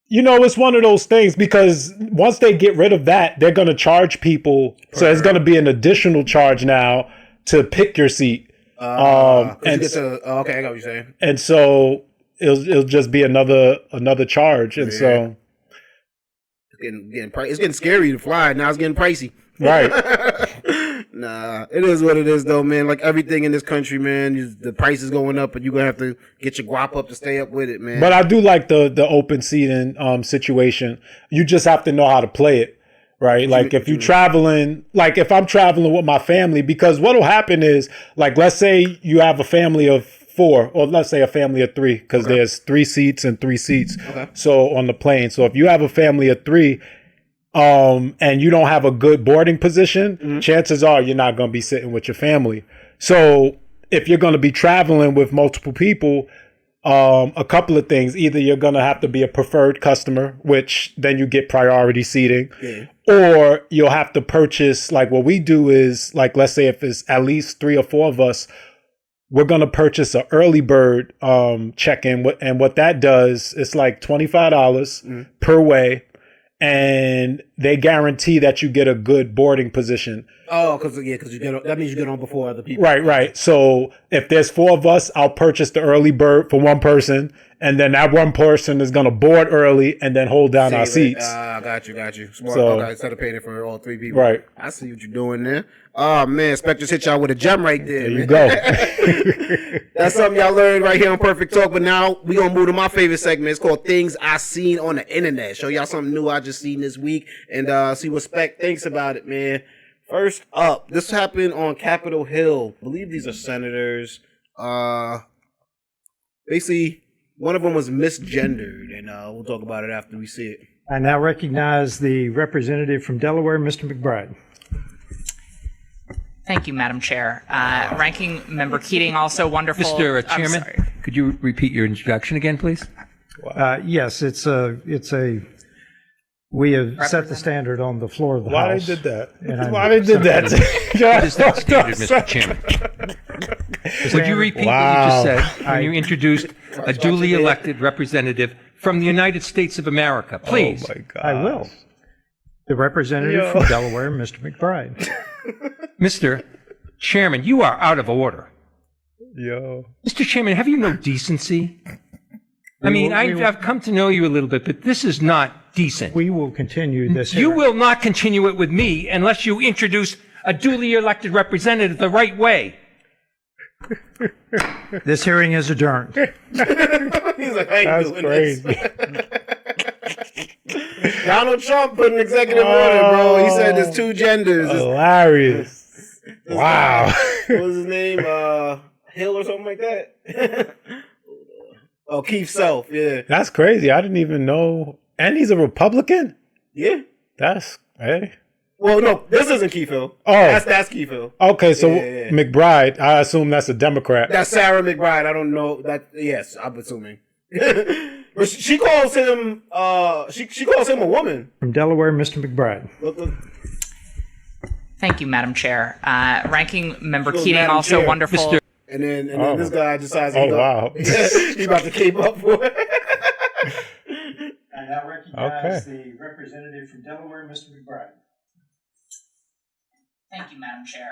You know, it's one of those things because once they get rid of that, they're going to charge people. So it's going to be an additional charge now to pick your seat. Okay, I got what you're saying. And so it'll just be another charge. And so it's getting scary to fly. Now it's getting pricey. Right. Nah, it is what it is, though, man. Like everything in this country, man, the price is going up, and you're gonna have to get your guap up to stay up with it, man. But I do like the open seating situation. You just have to know how to play it, right? Like if you're traveling, like if I'm traveling with my family, because what'll happen is, like, let's say you have a family of 4, or let's say a family of 3, because there's 3 seats and 3 seats. Okay. So on the plane, so if you have a family of 3. And you don't have a good boarding position, chances are you're not going to be sitting with your family. So if you're going to be traveling with multiple people, a couple of things. Either you're going to have to be a preferred customer, which then you get priority seating, or you'll have to purchase, like what we do is, like, let's say if it's at least 3 or 4 of us, we're going to purchase an early bird check-in. And what that does, it's like $25 per way. And they guarantee that you get a good boarding position. Oh, because that means you get on before other people. Right. So if there's 4 of us, I'll purchase the early bird for one person, and then that one person is gonna board early and then hold down our seats. Got you. Smart. So, instead of paying for all 3 people. Right. I see what you're doing there. Oh man, Spectres hit y'all with a gem right there. There you go. That's something y'all learned right here on Perfect Talk. But now we gonna move to my favorite segment. It's called Things I Seen on the Internet. Show y'all something new I just seen this week and see what Spec thinks about it, man. First up, this happened on Capitol Hill. I believe these are senators. Basically, one of them was misgendered, and we'll talk about it after we see it. I now recognize the representative from Delaware, Mr. McBride. Thank you, Madam Chair. Ranking Member Keating, also wonderful. Mr. Chairman, could you repeat your introduction again, please? Yes, we have set the standard on the floor of the House. Why they did that? Why they did that? What is that standard, Mr. Chairman? Would you repeat what you just said when you introduced a duly elected representative from the United States of America? Please. Oh, my God. I will. The representative from Delaware, Mr. McBride. Mr. Chairman, you are out of order. Yo. Mr. Chairman, have you no decency? I've come to know you a little bit, but this is not decent. We will continue this. You will not continue it with me unless you introduce a duly elected representative the right way. This hearing is adjourned. He's like, I ain't doing this. Donald Trump put an executive order, bro. He said there's 2 genders. Hilarious. Wow. What was his name? Hill or something like that? Oh, Keith Self, yeah. That's crazy. I didn't even know. And he's a Republican? Yeah. Hey. Well, no, this isn't Keith Hill. Oh. That's Keith Hill. Okay, so yeah. McBride, I assume that's a Democrat. That's Sarah McBride. I don't know that. Yes, I'm assuming. But she calls him. She calls him a woman. From Delaware, Mr. McBride. Look. Thank you, Madam Chair. Ranking Member Keating, also Chair. wonderful. Mr. And then this guy decides wow. he's about to cape up for it. I now recognize the representative from Delaware, Mr. McBride. Thank you, Madam Chair.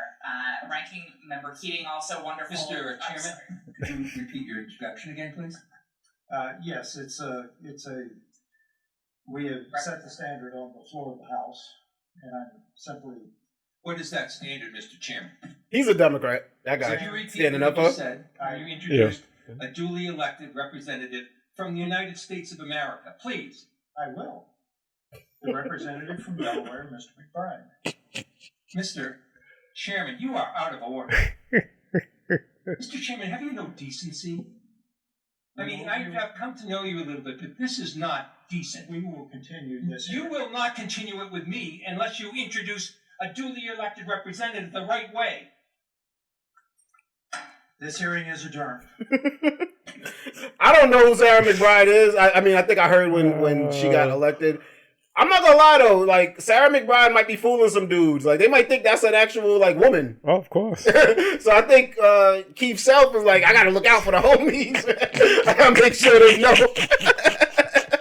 Ranking Member Keating, also wonderful. Mr. Chairman, could you repeat your introduction again, please? Yes, we have set the standard on the floor of the House, and I'm simply. What is that standard, Mr. Chairman? He's a Democrat. That guy. Could you repeat standing what up you up. said when you introduced a duly elected representative from the United States of America? Please. I will. The representative from Delaware, Mr. McBride. Mr. Chairman, you are out of order. Mr. Chairman, have you no decency? I've come to know you a little bit, but this is not decent. We will continue this. You will not continue it with me unless you introduce a duly elected representative the right way. This hearing is adjourned. I don't know who Sarah McBride is. I think I heard when she got elected. I'm not gonna lie though, like Sarah McBride might be fooling some dudes. Like they might think that's an actual woman. Oh, of course. So I think Keith Self is like, I gotta look out for the homies. I gotta make sure there's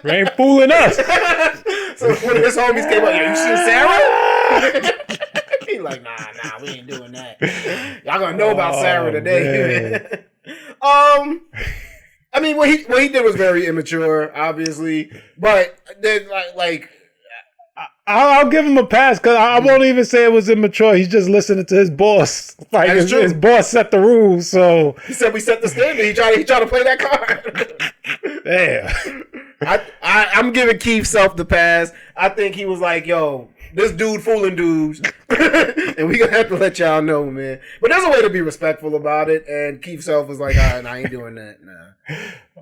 They ain't fooling us. So one of his homies came up, yo, you seen Sarah? He like, nah, we ain't doing that. Y'all gonna know about Sarah today. I mean, what he did was very immature, obviously, but then like I'll give him a pass because I won't even say it was immature. He's just listening to his boss. Like his boss set the rules, so he said we set the standard. He tried to play that card. Damn. I'm giving Keith Self the pass. I think he was like, yo, this dude fooling dudes, and we gonna have to let y'all know, man. But there's a way to be respectful about it, and Keith Self was like, all right, I ain't doing that. Nah.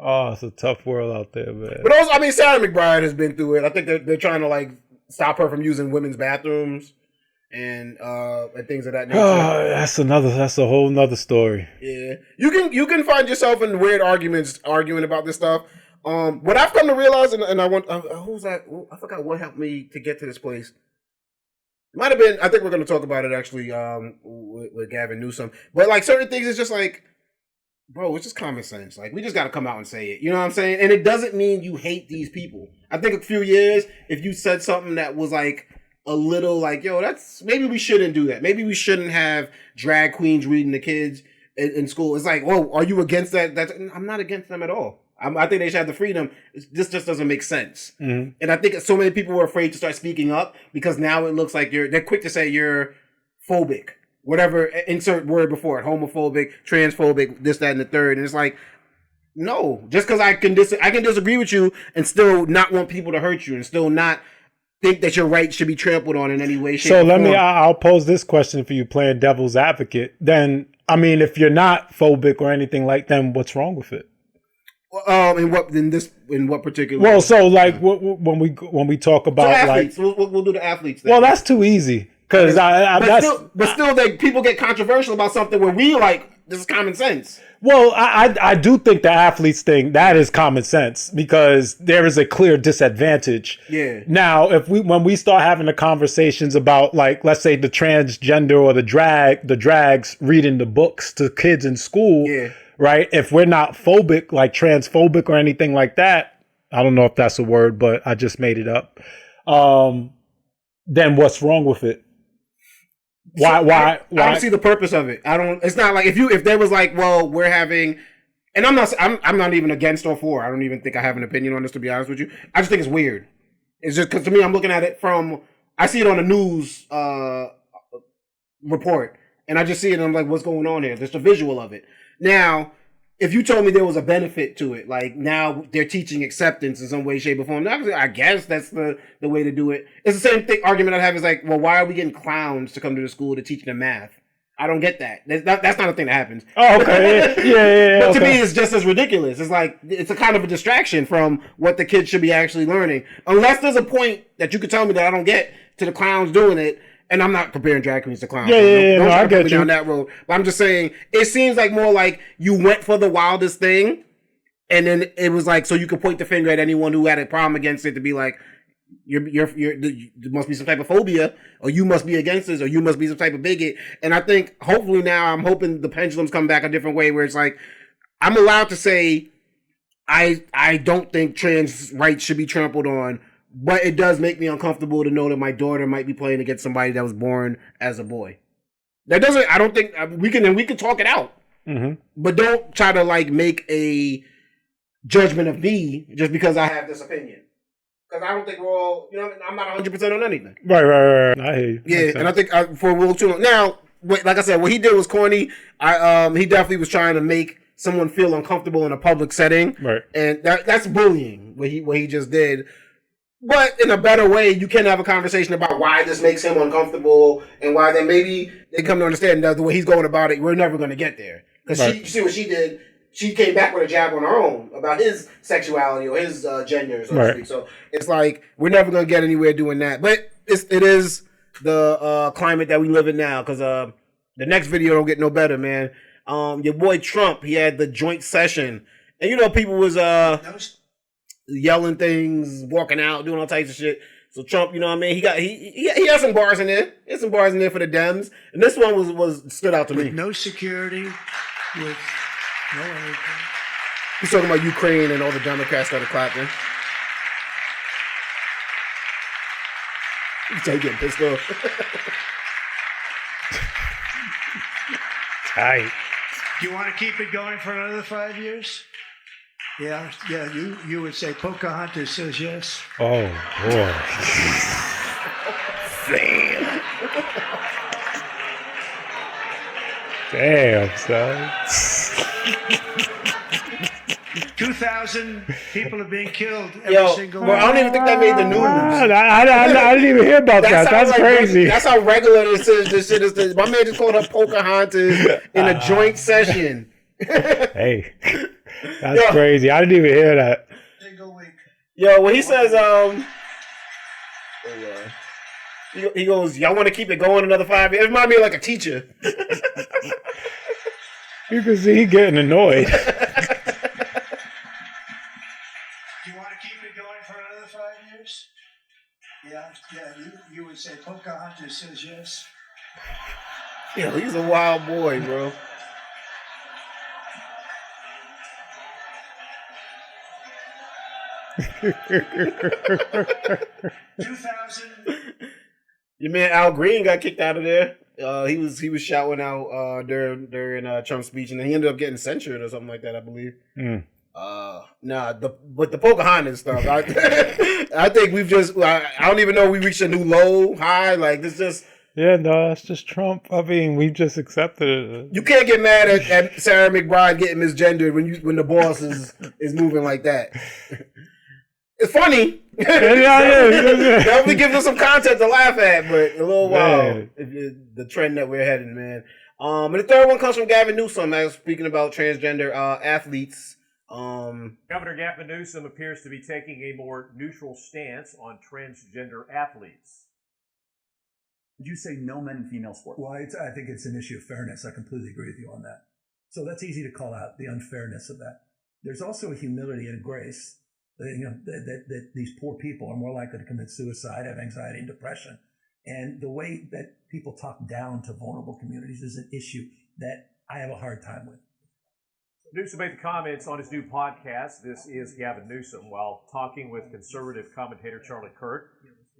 Oh, it's a tough world out there, man. But also, I mean, Sarah McBride has been through it. I think they're trying to like stop her from using women's bathrooms and things of that nature. That's a whole nother story. Yeah, you can find yourself in weird arguments arguing about this stuff. What I've come to realize, and I want who's that? I forgot what helped me to get to this place. It might have been. I think we're going to talk about it actually with Gavin Newsom. But like certain things, it's just like, bro, it's just common sense. Like we just got to come out and say it. You know what I'm saying? And it doesn't mean you hate these people. I think a few years, if you said something that was like a little like, yo, that's maybe we shouldn't do that. Maybe we shouldn't have drag queens reading to kids in school. It's like, whoa, are you against that? I'm not against them at all. I think they should have the freedom. This just doesn't make sense. Mm-hmm. And I think so many people were afraid to start speaking up because now it looks like they're quick to say you're phobic, whatever, insert word before it, homophobic, transphobic, this, that, and the third. And it's like, no, just because I can disagree with you and still not want people to hurt you and still not think that your rights should be trampled on in any way, shape, or form. I'll pose this question for you, playing devil's advocate. Then, I mean, if you're not phobic or anything like that, what's wrong with it? In what particular? Well, so like when we talk about athletes, like we'll do the athletes thing. Well, that's too easy because still people get controversial about something where we like this is common sense. Well, I do think the athletes thing that is common sense because there is a clear disadvantage. Yeah. Now, when we start having the conversations about like let's say the transgender or the drags reading the books to kids in school. Yeah. Right? If we're not phobic, like transphobic or anything like that, I don't know if that's a word, but I just made it up. Then what's wrong with it? Why? I don't see the purpose of it. It's not like if there was like, well, we're having, and I'm not even against or for. I don't even think I have an opinion on this, to be honest with you. I just think it's weird. It's just because to me, I'm looking at it I see it on the news report, and I just see it and I'm like, what's going on here? There's a visual of it. Now, if you told me there was a benefit to it, like now they're teaching acceptance in some way, shape, or form, I guess that's the way to do it. It's the same argument I have is like, well, why are we getting clowns to come to the school to teach them math? I don't get that. That's not a thing that happens. Oh, okay. Yeah. But to me, it's just as ridiculous. It's like, it's a kind of a distraction from what the kids should be actually learning. Unless there's a point that you could tell me that I don't get to the clowns doing it. And I'm not comparing drag queens to clowns. Don't I get you. Down that road. But I'm just saying, it seems like more like you went for the wildest thing, and then it was like so you could point the finger at anyone who had a problem against it to be like, there must be some type of phobia, or you must be against this, or you must be some type of bigot. And I think hopefully now I'm hoping the pendulum's come back a different way where it's like I'm allowed to say I don't think trans rights should be trampled on. But it does make me uncomfortable to know that my daughter might be playing against somebody that was born as a boy. I don't think we can talk it out. Mm-hmm. But don't try to like make a judgment of me just because I have this opinion. Because I don't think we're all, I'm not 100% on anything. Right. I hear you. Yeah, and I think for a little too long. Now, like I said, what he did was corny. He definitely was trying to make someone feel uncomfortable in a public setting. Right. And that's bullying, what he just did. But in a better way, you can have a conversation about why this makes him uncomfortable and why then maybe they come to understand that the way he's going about it, we're never going to get there. Because you see what she did, she came back with a jab on her own about his sexuality or his gender, so to speak. So it's like, we're never going to get anywhere doing that. But it is the climate that we live in now because the next video don't get no better, man. Your boy Trump, he had the joint session. And people was... yelling things, walking out, doing all types of shit. So Trump, you know what I mean? He has some bars in there. He has some bars in there for the Dems. And this one was stood out to me. No security, with no anything. He's talking about Ukraine and all the Democrats started clapping. Jay getting pissed off. Tight. Do you want to keep it going for another 5 years? Yeah. You would say Pocahontas says yes. Oh boy. Damn, son. 2,000 people are being killed every single bro, I don't even think that made the news. I didn't even hear about that. That's crazy. That's how regular this is. This shit is. My man just called up Pocahontas in a joint session. Hey, that's crazy. I didn't even hear that. Yo, when he says, he goes, y'all want to keep it going another 5 years? It reminds me of like a teacher. You can see he getting annoyed. Do you want to keep it going for another 5 years? Yeah. You would say Pocahontas says yes. Yo, he's a wild boy, bro. Your man Al Green got kicked out of there. He was shouting out during Trump's speech, and then he ended up getting censured or something like that, I believe. But the Pocahontas stuff, I think we've just I don't even know we reached a new low high. Like this just. Yeah, no, that's just Trump. I mean, we just accepted it. You can't get mad at Sarah McBride getting misgendered when the boss is moving like that. It's funny. Definitely gives us some content to laugh at, but a little wild the trend that we're heading, man. And the third one comes from Gavin Newsom, as speaking about transgender athletes. Governor Gavin Newsom appears to be taking a more neutral stance on transgender athletes. Would you say no men in female sports? Well, I think it's an issue of fairness. I completely agree with you on that. So that's easy to call out, the unfairness of that. There's also a humility and a grace that these poor people are more likely to commit suicide, have anxiety and depression. And the way that people talk down to vulnerable communities is an issue that I have a hard time with. Newsom made the comments on his new podcast, This is Gavin Newsom, while talking with conservative commentator Charlie Kirk.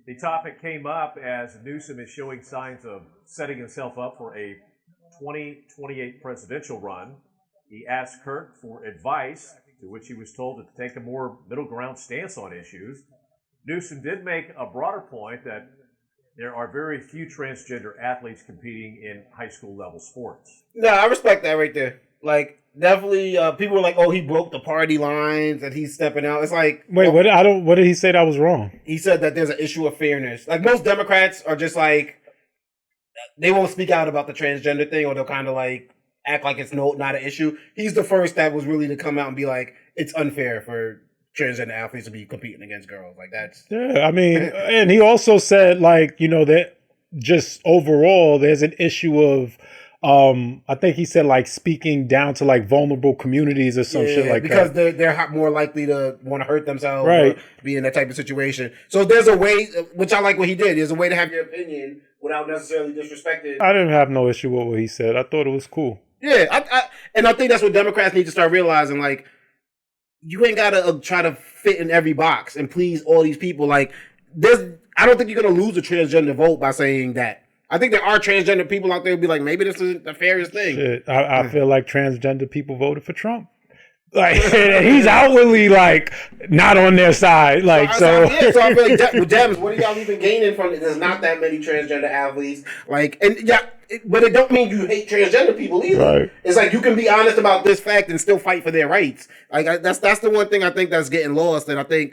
The topic came up as Newsom is showing signs of setting himself up for a 2028 presidential run. He asked Kirk for advice, to which he was told to take a more middle ground stance on issues. Newsom did make a broader point that there are very few transgender athletes competing in high school level sports. No, I respect that right there. Like, definitely, people were like, "Oh, he broke the party lines and he's stepping out." It's like, wait, what did he say that was wrong? He said that there's an issue of fairness. Like most Democrats are just like, they won't speak out about the transgender thing, or they'll kind of like act like it's not an issue. He's the first that was really to come out and be like, it's unfair for transgender athletes to be competing against girls. Like that's I mean, and he also said like, that just overall there's an issue of. I think he said like speaking down to like vulnerable communities or some shit like because that. Because they're more likely to want to hurt themselves or be in that type of situation. So there's a way, which I like what he did. There's a way to have your opinion without necessarily disrespecting. I didn't have no issue with what he said. I thought it was cool. Yeah, I think that's what Democrats need to start realizing. Like, you ain't gotta try to fit in every box and please all these people. Like, I don't think you're gonna lose a transgender vote by saying that. I think there are transgender people out there who be like, maybe this isn't the fairest thing. Shit, I feel like transgender people voted for Trump. Like he's outwardly like not on their side. Like so I feel like Dems, what are y'all even gaining from it? There's not that many transgender athletes. Like, and but it don't mean you hate transgender people either. Right. It's like you can be honest about this fact and still fight for their rights. Like that's the one thing I think that's getting lost, and I think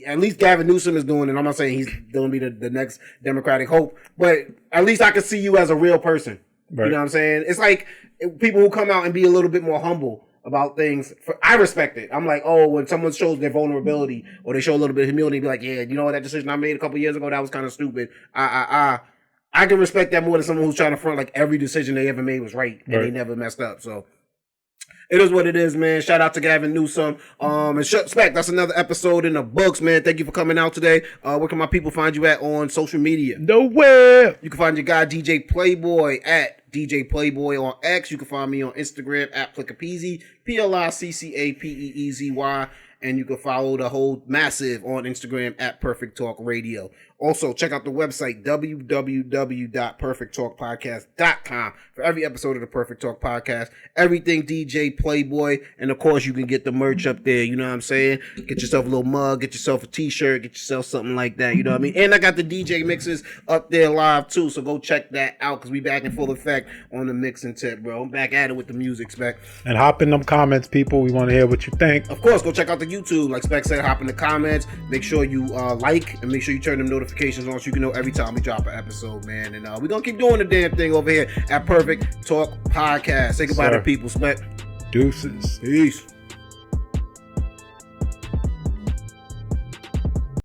at least Gavin Newsom is doing it. I'm not saying he's going to be the next Democratic hope, but at least I can see you as a real person. Right. You know what I'm saying? It's like people who come out and be a little bit more humble about things. I respect it. I'm like, oh, when someone shows their vulnerability or they show a little bit of humility, be like, yeah, you know what, that decision I made a couple years ago, that was kind of stupid. I can respect that more than someone who's trying to front like every decision they ever made was right and they never messed up. So it is what it is, man. Shout out to Gavin Newsom. And Spec, that's another episode in the books, man. Thank you for coming out today. Where can my people find you at on social media? Nowhere. You can find your guy DJ Playboy at DJ Playboy on X. You can find me on Instagram at Plickapeezy, PLICCAPEEZY. And you can follow the whole massive on Instagram at Perfect Talk Radio. Also, check out the website, www.perfecttalkpodcast.com, for every episode of the Perfect Talk Podcast. Everything DJ Playboy. And, of course, you can get the merch up there. You know what I'm saying? Get yourself a little mug. Get yourself a T-shirt. Get yourself something like that. You know what I mean? And I got the DJ mixes up there live, too. So go check that out because we back in full effect on the mixing tip, bro. I'm back at it with the music, Spec. And hop in them comments, people. We want to hear what you think. Of course, go check out the YouTube. Like Spec said, hop in the comments. Make sure you like and make sure you turn them notifications on so you can know every time we drop an episode, man. And we're going to keep doing the damn thing over here at Perfect Talk Podcast. Say goodbye to people, Spec. Deuces. Peace.